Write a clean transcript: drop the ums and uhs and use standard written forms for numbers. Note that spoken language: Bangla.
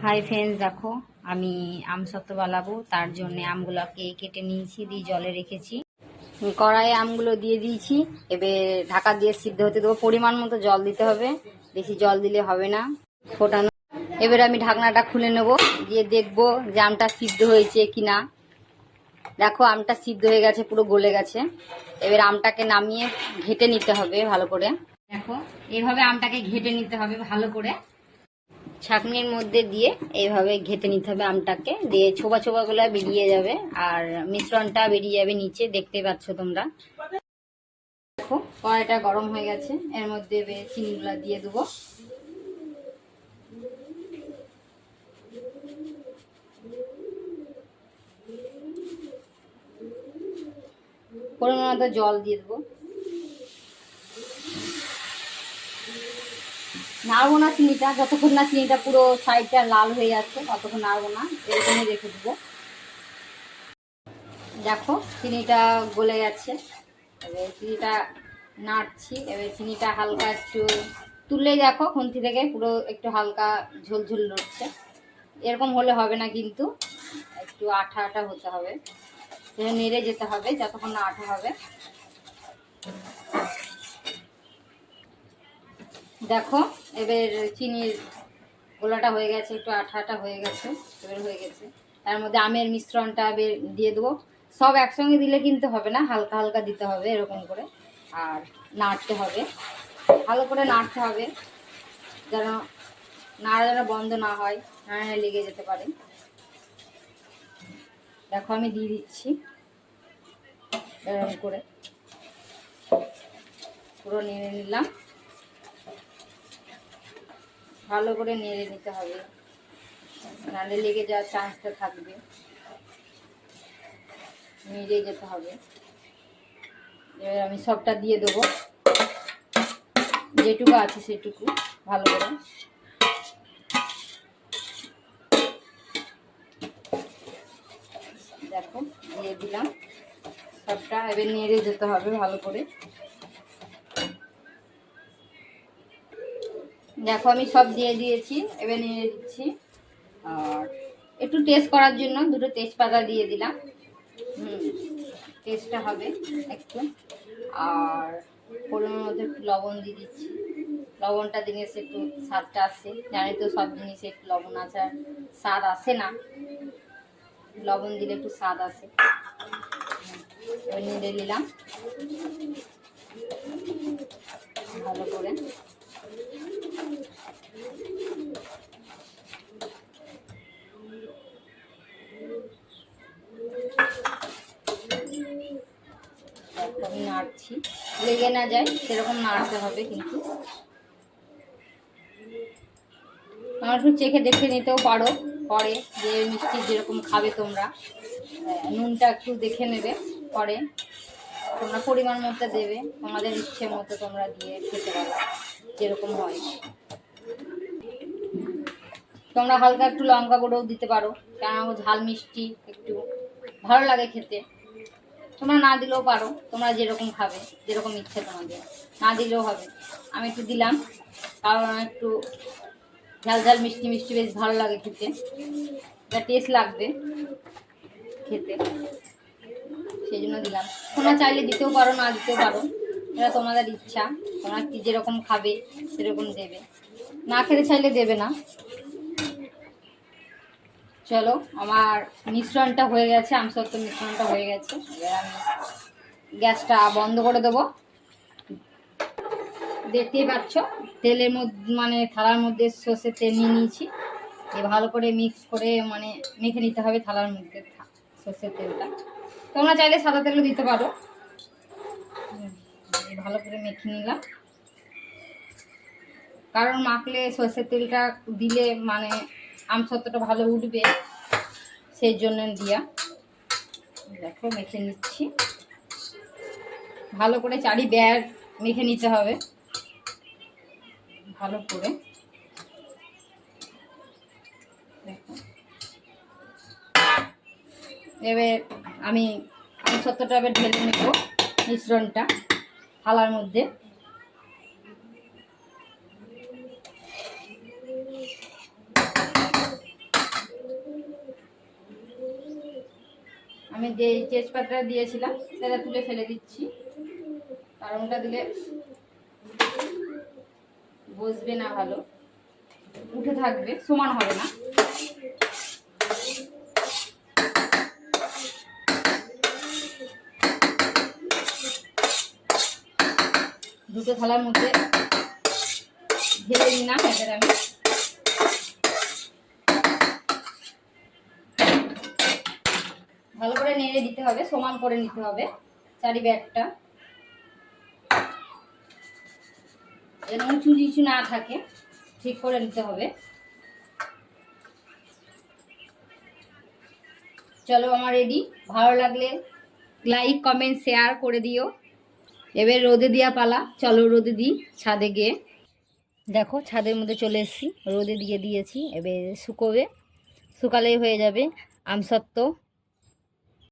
হাই ফ্রেন্ডস, দেখো আমি আমসত্ত্ব বানাবো। তার জন্য আমগুলোকে কেটে নিয়েছি, দিয়ে জলে রেখেছি। কড়াইয়ে আমগুলো দিয়ে দিয়েছি। এবার ঢাকা দিয়ে সিদ্ধ হতে দেবো। পরিমাণ মতো জল দিতে হবে, বেশি জল দিলে হবে না ফোটানো। এবার আমি ঢাকনাটা খুলে নেব, দিয়ে দেখবো যে আমটা সিদ্ধ হয়েছে কিনা। দেখো আমটা সিদ্ধ হয়ে গেছে, পুরো গলে গেছে। এবার আমটাকে নামিয়ে ঘেটে নিতে হবে ভালো করে। দেখো এইভাবে আমটাকে ঘেটে নিতে হবে ভালো করে, ছাঁকনির মধ্যে দিয়ে এইভাবে ঘেটে নিতে হবে আমটাকে। দিয়ে ছোবা ছোবা গুলা বেরিয়ে যাবে আর মিশ্রণটা বেরিয়ে যাবে নিচে, দেখতে পাচ্ছ তোমরা। দেখো কড়াইটা গরম হয়ে গেছে, এর মধ্যে চিনিগুলা দিয়ে দেবো। পরিমাণ মতো জল দিয়ে দেবো। নাড়বো না চিনিটা, যতক্ষণ না চিনিটা পুরো সাইডটা লাল হয়ে যাচ্ছে ততক্ষণ নাড়বো না, এরকমই রেখে দেবো। দেখো চিনিটা গলে গেছে, এবার চিনিটা নাড়ছি। এবার চিনিটা হালকা একটু তুললেই দেখো খুন্তি থেকে পুরো একটু হালকা ঝোলঝোল লড়ছে। এরকম হলে হবে না, কিন্তু একটু আঠা আঠা হতে হবে, নেড়ে যেতে হবে যতক্ষণ না আঠা হবে। দেখো এবার চিনির গোলাটা হয়ে গেছে, একটু আঠা আঠা হয়ে গেছে, এবার হয়ে গেছে। তার মধ্যে আমের মিশ্রণটা এবার দিয়ে দেবো। সব একসঙ্গে দিলে কিন্তু হবে না, হালকা হালকা দিতে হবে এরকম করে। আর নাড়তে হবে, ভালো করে নাড়তে হবে, যেন নাড়া যেন বন্ধ না হয়, নাড়া লেগে যেতে পারে। দেখো আমি দিয়ে দিচ্ছি এরকম করে, পুরো নেড়ে নিলাম। ভালো করে নেড়ে নিতে হবে, নাড়লে লেগে যাওয়ার চান্সটা থাকবে, নেড়ে যেতে হবে। এবার আমি সবটা দিয়ে দেবো, যেটুকু আছে সেটুকু ভালো করে। দেখো দিয়ে দিলাম সবটা, এবার নেড়ে যেতে হবে ভালো করে। দেখো আমি সব দিয়ে দিয়েছি, এবার নেড়ে দিচ্ছি। আর একটু টেস্ট করার জন্য দুটো তেজপাতা দিয়ে দিলাম, টেস্টটা হবে একটু। আর পরিমাণ মতো একটু লবণ দিয়ে দিচ্ছি, লবণটা দিলে সে একটু স্বাদটা আসে। জানি তো সব জিনিসে একটু লবণ আছে, স্বাদ আসে না, লবণ দিলে একটু স্বাদ আসে। নেড়ে নিলাম ভালো করে। আমি নাড়ছি, লেগে না যায় সেরকম নাড়তে হবে। কিন্তু তোমরা একটু চেখে দেখে নিতেও পারো পরে, যে মিষ্টি যেরকম খাবে তোমরা, নুনটা একটু দেখে নেবে পরে। তোমরা পরিমাণ মতো দেবে, তোমাদের ইচ্ছে মতো তোমরা দিয়ে খেতে পারো যেরকম হয়। তোমরা হালকা একটু লঙ্কা গুঁড়োও দিতে পারো, কেন ঝাল মিষ্টি একটু ভালো লাগে খেতে। তোমরা না দিলেও পারো, তোমরা যেরকম খাবে, যেরকম ইচ্ছে তোমাদের, না দিলেও হবে। আমি একটু দিলাম, কারণ একটু ঝাল ঝাল মিষ্টি মিষ্টি বেশ ভালো লাগে খেতে, এটা টেস্ট লাগবে খেতে, সেই জন্য দিলাম। তোমরা চাইলে দিতেও পারো, না দিতেও পারো, এটা তোমাদের ইচ্ছা। তোমরা কি যেরকম খাবে সেরকম দেবে, না খেতে চাইলে দেবে না। চলো আমার মিশ্রণটা হয়ে গেছে, আমসত্ত্ব মিশ্রণটা হয়ে গেছে। এবার আমি গ্যাসটা বন্ধ করে দেবো। দেখতেই পাচ্ছ তেলের মধ্যে, মানে থালার মধ্যে সর্ষের তেল নিয়ে নিয়েছি। এ ভালো করে মিক্স করে মানে মেখে নিতে হবে থালার মধ্যে সর্ষের তেলটা। তোমরা চাইলে সাদা তেলও দিতে পারো। ভালো করে মেখে নিলাম, কারণ মাখলে সর্ষের তেলটা দিলে মানে আমসত্ত্বটা ভালো উঠবে, সেই জন্য দিয়া। দেখো মেখে নিচ্ছি ভালো করে, চারি ব্যাগ মেখে নিতে হবে ভালো করে। এবার আমি আমসত্ত্বটা এবার ঢেলে নেব মিশ্রণটা থালার মধ্যে। আমি যে তেজপাতা দিয়েছিলাম সেটা তুলে ফেলে দিচ্ছি, কারণ ওটা দিলে বসবে না, ভালো উঠে থাকবে, সমান হবে না। দুটো থালার মধ্যে ঢেলে নিলাম। এবার আমি ভালো করে নেড়ে দিতে হবে, সমান করে নিতে হবে চারি ব্যাগটা, যেন উঁচু নিচু না থাকে, ঠিক করে নিতে হবে। চলো আমার রেডি। ভালো লাগলে লাইক কমেন্ট শেয়ার করে দিও। এবার রোদে দেওয়া পালা, চলো রোদে দিই ছাদে গিয়ে। দেখো ছাদের মধ্যে চলে এসেছি, রোদে দিয়ে দিয়েছি, এবার শুকোবে, শুকালেই হয়ে যাবে আমসত্ত্ব।